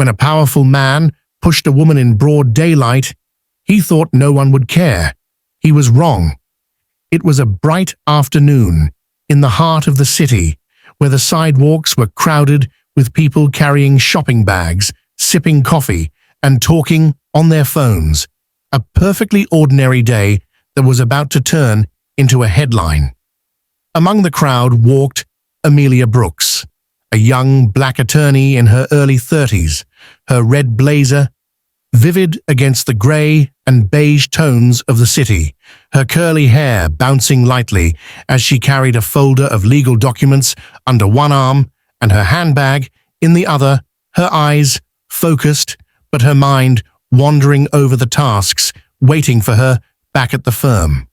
When a powerful man pushed a woman in broad daylight, he thought no one would care. He was wrong. It was a bright afternoon in the heart of the city, where the sidewalks were crowded with people carrying shopping bags, sipping coffee, and talking on their phones. A perfectly ordinary day that was about to turn into a headline. Among the crowd walked Amelia Brooks, a young black attorney in her early 30s, her red blazer vivid against the gray and beige tones of the city, her curly hair bouncing lightly as she carried a folder of legal documents under one arm and her handbag in the other, her eyes focused but her mind wandering over the tasks waiting for her back at the firm.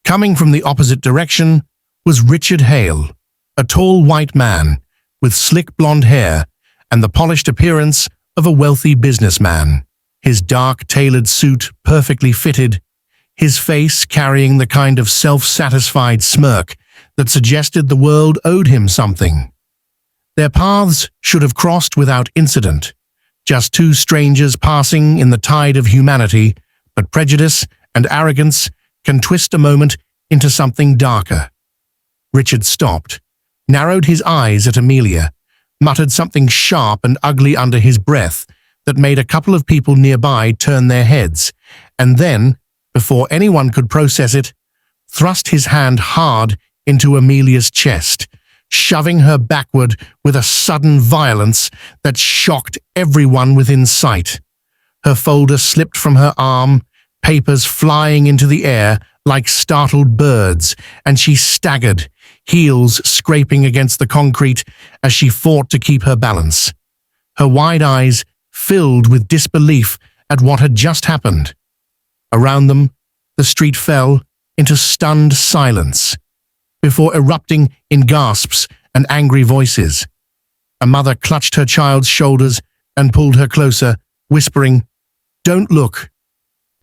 Coming from the opposite direction was Richard Hale, a tall white man with slick blonde hair and the polished appearance of a wealthy businessman. His dark, tailored suit perfectly fitted, his face carrying the kind of self-satisfied smirk that suggested the world owed him something. Their paths should have crossed without incident, just two strangers passing in the tide of humanity, but prejudice and arrogance can twist a moment into something darker. Richard stopped, narrowed his eyes at Amelia, muttered something sharp and ugly under his breath that made a couple of people nearby turn their heads, and then, before anyone could process it, thrust his hand hard into Amelia's chest, shoving her backward with a sudden violence that shocked everyone within sight. Her folder slipped from her arm, papers flying into the air like startled birds, and she staggered, heels scraping against the concrete as she fought to keep her balance. Her wide eyes filled with disbelief at what had just happened. Around them, the street fell into stunned silence, before erupting in gasps and angry voices. A mother clutched her child's shoulders and pulled her closer, whispering, "Don't look."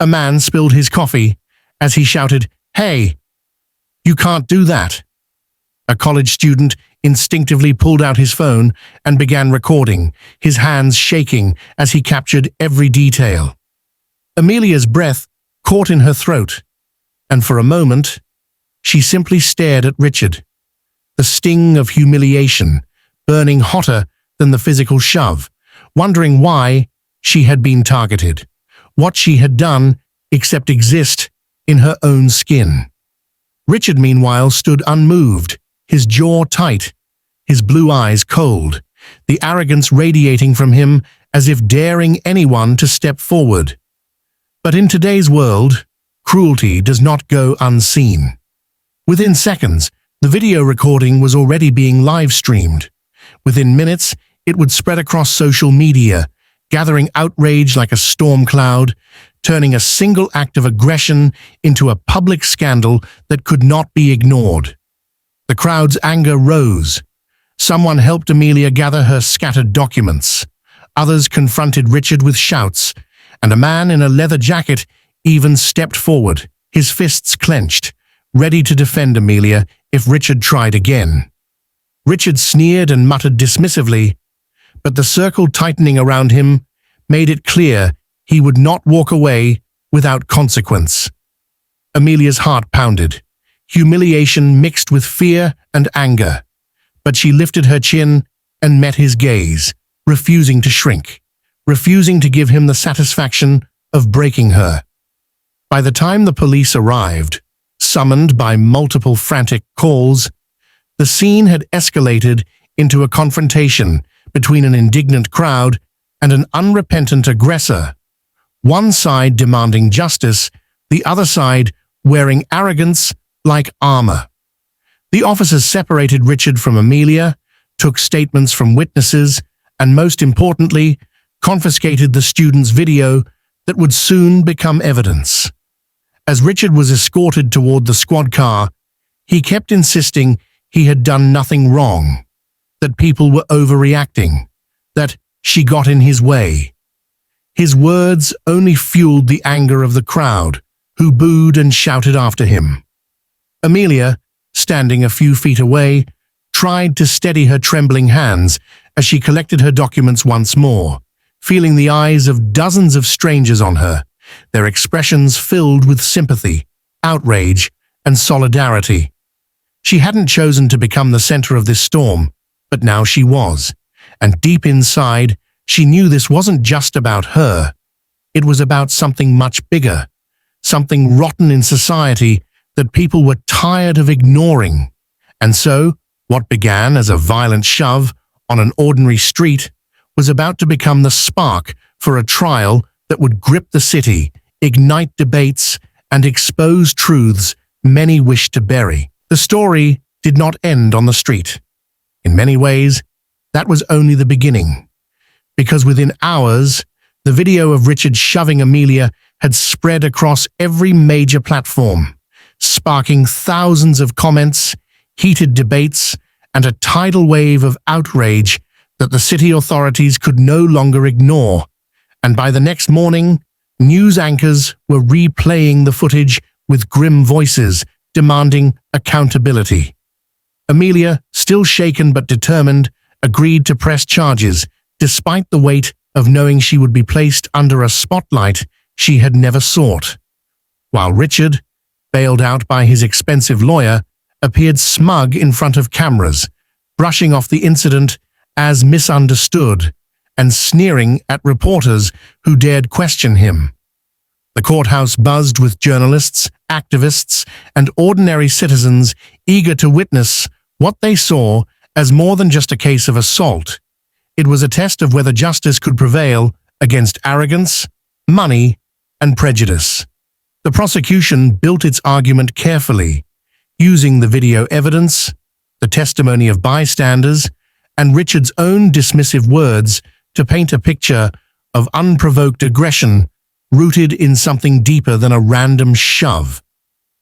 A man spilled his coffee as he shouted, "Hey, you can't do that." A college student instinctively pulled out his phone and began recording, his hands shaking as he captured every detail. Amelia's breath caught in her throat, and for a moment, she simply stared at Richard, the sting of humiliation burning hotter than the physical shove, wondering why she had been targeted, what she had done except exist in her own skin. Richard, meanwhile, stood unmoved, his jaw tight, his blue eyes cold, the arrogance radiating from him as if daring anyone to step forward. But in today's world, cruelty does not go unseen. Within seconds, the video recording was already being live-streamed. Within minutes, it would spread across social media, gathering outrage like a storm cloud, turning a single act of aggression into a public scandal that could not be ignored. The crowd's anger rose. Someone helped Amelia gather her scattered documents. Others confronted Richard with shouts, and a man in a leather jacket even stepped forward, his fists clenched, ready to defend Amelia if Richard tried again. Richard sneered and muttered dismissively, but the circle tightening around him made it clear he would not walk away without consequence. Amelia's heart pounded, humiliation mixed with fear and anger, but she lifted her chin and met his gaze, refusing to shrink, refusing to give him the satisfaction of breaking her. By the time the police arrived, summoned by multiple frantic calls, the scene had escalated into a confrontation between an indignant crowd and an unrepentant aggressor, one side demanding justice, the other side wearing arrogance like armor. The officers separated Richard from Amelia, took statements from witnesses, and most importantly, confiscated the student's video that would soon become evidence. As Richard was escorted toward the squad car, he kept insisting he had done nothing wrong, that people were overreacting, that she got in his way. His words only fueled the anger of the crowd, who booed and shouted after him. Amelia, standing a few feet away, tried to steady her trembling hands as she collected her documents once more, feeling the eyes of dozens of strangers on her, their expressions filled with sympathy, outrage, and solidarity. She hadn't chosen to become the center of this storm, but now she was, and deep inside, she knew this wasn't just about her. It was about something much bigger, something rotten in society that people were tired of ignoring. And so, what began as a violent shove on an ordinary street was about to become the spark for a trial that would grip the city, ignite debates, and expose truths many wished to bury. The story did not end on the street. In many ways, that was only the beginning, because within hours, the video of Richard shoving Amelia had spread across every major platform, sparking thousands of comments, heated debates, and a tidal wave of outrage that the city authorities could no longer ignore. And by the next morning, news anchors were replaying the footage with grim voices, demanding accountability. Amelia, still shaken but determined, agreed to press charges, despite the weight of knowing she would be placed under a spotlight she had never sought. While Richard, bailed out by his expensive lawyer, appeared smug in front of cameras, brushing off the incident as misunderstood and sneering at reporters who dared question him. The courthouse buzzed with journalists, activists, and ordinary citizens eager to witness what they saw as more than just a case of assault. It was a test of whether justice could prevail against arrogance, money, and prejudice. The prosecution built its argument carefully, using the video evidence, the testimony of bystanders, and Richard's own dismissive words to paint a picture of unprovoked aggression rooted in something deeper than a random shove.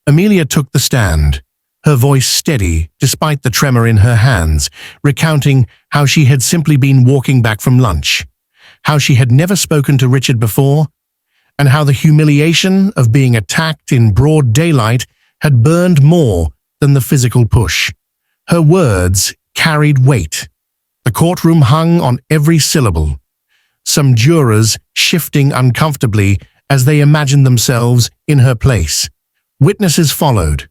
Amelia took the stand, her voice steady despite the tremor in her hands, recounting how she had simply been walking back from lunch, how she had never spoken to Richard before, and how the humiliation of being attacked in broad daylight had burned more than the physical push. Her words carried weight. The courtroom hung on every syllable, some jurors shifting uncomfortably as they imagined themselves in her place. Witnesses followed.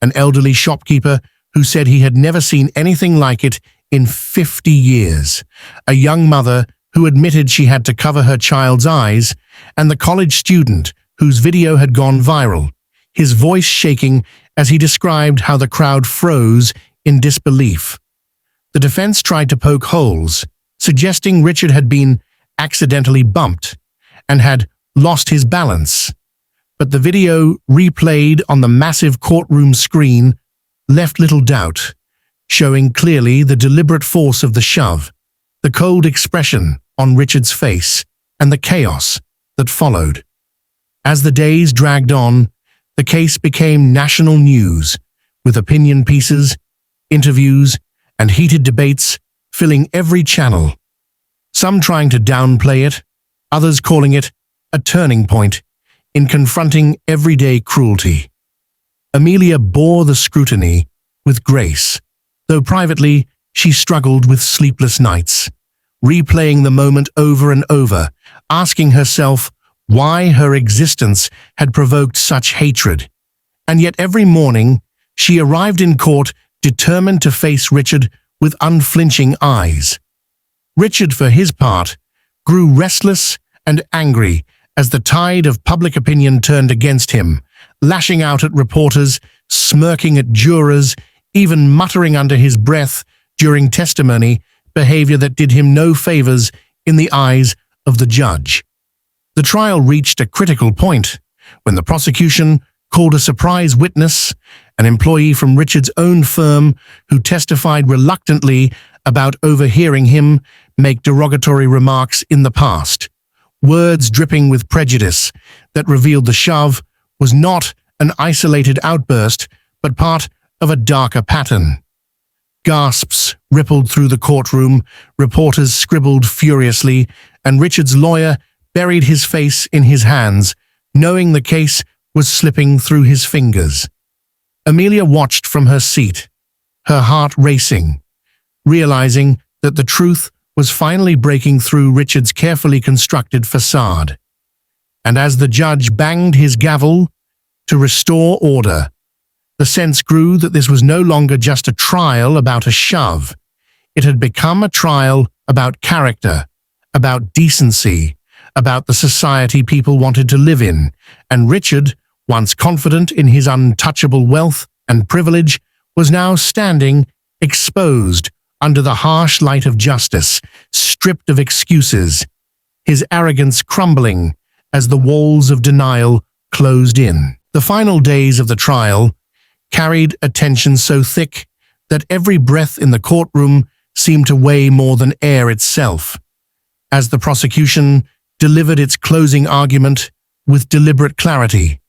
An elderly shopkeeper who said he had never seen anything like it in 50 years, a young mother who admitted she had to cover her child's eyes, and the college student whose video had gone viral, his voice shaking as he described how the crowd froze in disbelief. The defense tried to poke holes, suggesting Richard had been accidentally bumped and had lost his balance. But the video replayed on the massive courtroom screen left little doubt, showing clearly the deliberate force of the shove, the cold expression on Richard's face, and the chaos that followed. As the days dragged on, the case became national news, with opinion pieces, interviews, and heated debates filling every channel. Some trying to downplay it, others calling it a turning point in confronting everyday cruelty. Amelia bore the scrutiny with grace, though privately she struggled with sleepless nights, replaying the moment over and over, asking herself why her existence had provoked such hatred. And yet every morning she arrived in court determined to face Richard with unflinching eyes. Richard, for his part, grew restless and angry as the tide of public opinion turned against him, lashing out at reporters, smirking at jurors, even muttering under his breath during testimony, behavior that did him no favors in the eyes of the judge. The trial reached a critical point when the prosecution called a surprise witness, an employee from Richard's own firm who testified reluctantly about overhearing him make derogatory remarks in the past, words dripping with prejudice that revealed the shove was not an isolated outburst, but part of a darker pattern. Gasps rippled through the courtroom, reporters scribbled furiously, and Richard's lawyer buried his face in his hands, knowing the case was slipping through his fingers. Amelia watched from her seat, her heart racing, realizing that the truth was finally breaking through Richard's carefully constructed facade. And as the judge banged his gavel to restore order, the sense grew that this was no longer just a trial about a shove. It had become a trial about character, about decency, about the society people wanted to live in, and Richard, once confident in his untouchable wealth and privilege, was now standing, exposed, under the harsh light of justice, stripped of excuses, his arrogance crumbling as the walls of denial closed in. The final days of the trial carried a tension so thick that every breath in the courtroom seemed to weigh more than air itself. As the prosecution delivered its closing argument with deliberate clarity,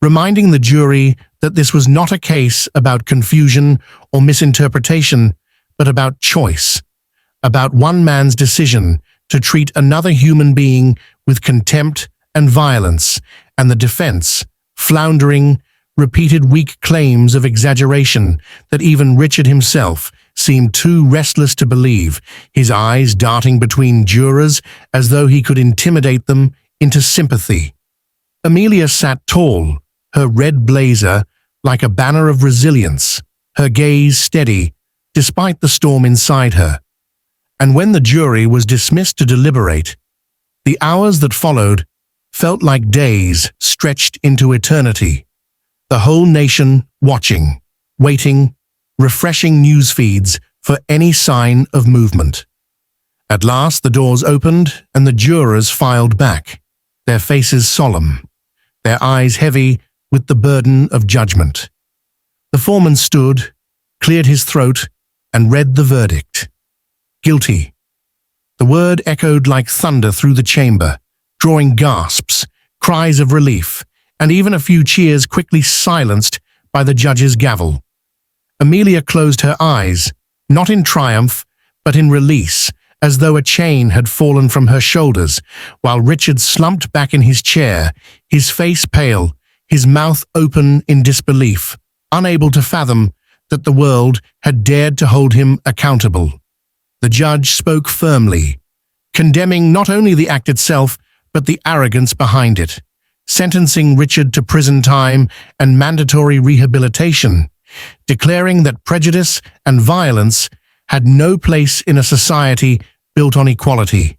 reminding the jury that this was not a case about confusion or misinterpretation, but about choice, about one man's decision to treat another human being with contempt and violence, and the defense, floundering, repeated weak claims of exaggeration that even Richard himself seemed too restless to believe, his eyes darting between jurors as though he could intimidate them into sympathy. Amelia sat tall, her red blazer like a banner of resilience, her gaze steady despite the storm inside her. And when the jury was dismissed to deliberate, the hours that followed felt like days stretched into eternity. The whole nation watching, waiting, refreshing news feeds for any sign of movement. At last the doors opened and the jurors filed back, their faces solemn, their eyes heavy with the burden of judgment. The foreman stood, cleared his throat, and read the verdict. Guilty. The word echoed like thunder through the chamber, drawing gasps, cries of relief, and even a few cheers quickly silenced by the judge's gavel. Amelia closed her eyes, not in triumph, but in release, as though a chain had fallen from her shoulders, while Richard slumped back in his chair, his face pale, his mouth open in disbelief, unable to fathom that the world had dared to hold him accountable. The judge spoke firmly, condemning not only the act itself, but the arrogance behind it, sentencing Richard to prison time and mandatory rehabilitation, declaring that prejudice and violence had no place in a society built on equality.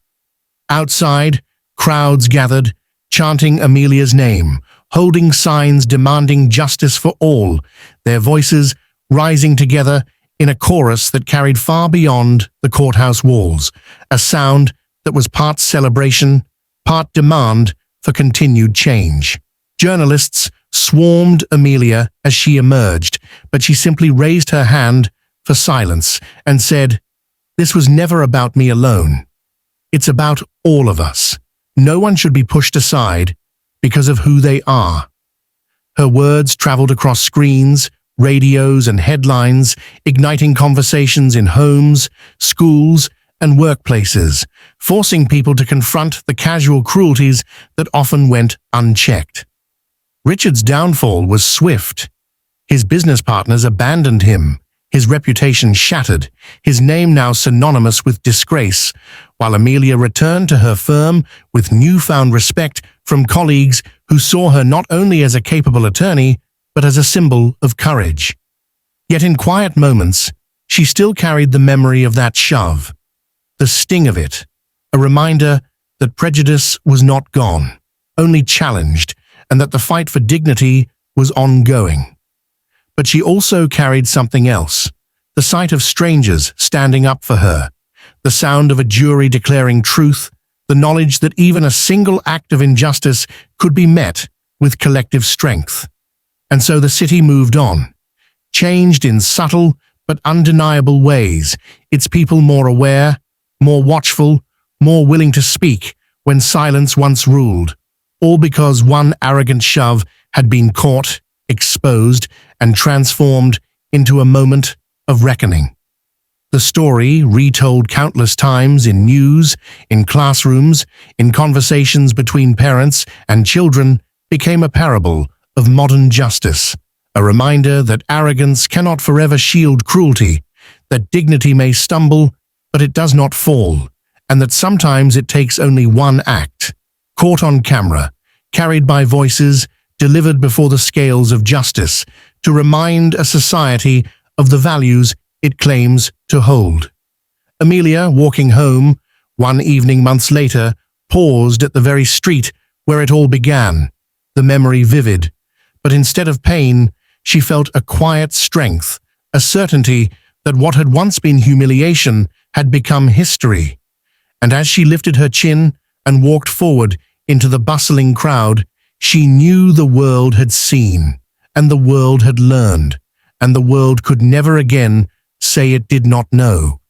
Outside, crowds gathered, chanting Amelia's name, holding signs demanding justice for all, their voices rising together in a chorus that carried far beyond the courthouse walls, a sound that was part celebration, part demand for continued change. Journalists swarmed Amelia as she emerged, but she simply raised her hand for silence and said, "This was never about me alone. It's about all of us. No one should be pushed aside because of who they are." Her words traveled across screens, radios, and headlines, igniting conversations in homes, schools, and workplaces, forcing people to confront the casual cruelties that often went unchecked. Richard's downfall was swift. His business partners abandoned him, his reputation shattered, his name now synonymous with disgrace, while Amelia returned to her firm with newfound respect from colleagues who saw her not only as a capable attorney, but as a symbol of courage. Yet in quiet moments, she still carried the memory of that shove, the sting of it, a reminder that prejudice was not gone, only challenged, and that the fight for dignity was ongoing. But she also carried something else, the sight of strangers standing up for her, the sound of a jury declaring truth, the knowledge that even a single act of injustice could be met with collective strength. And so the city moved on, changed in subtle but undeniable ways, its people more aware, more watchful, more willing to speak when silence once ruled, all because one arrogant shove had been caught, exposed, and transformed into a moment of reckoning. The story, retold countless times in news, in classrooms, in conversations between parents and children, became a parable of modern justice, a reminder that arrogance cannot forever shield cruelty, that dignity may stumble, but it does not fall, and that sometimes it takes only one act, caught on camera, carried by voices, delivered before the scales of justice, to remind a society of the values it claims to hold. Amelia, walking home, one evening months later, paused at the very street where it all began, the memory vivid. But instead of pain, she felt a quiet strength, a certainty that what had once been humiliation had become history. And as she lifted her chin and walked forward into the bustling crowd, she knew the world had seen, and the world had learned, and the world could never again say it did not know.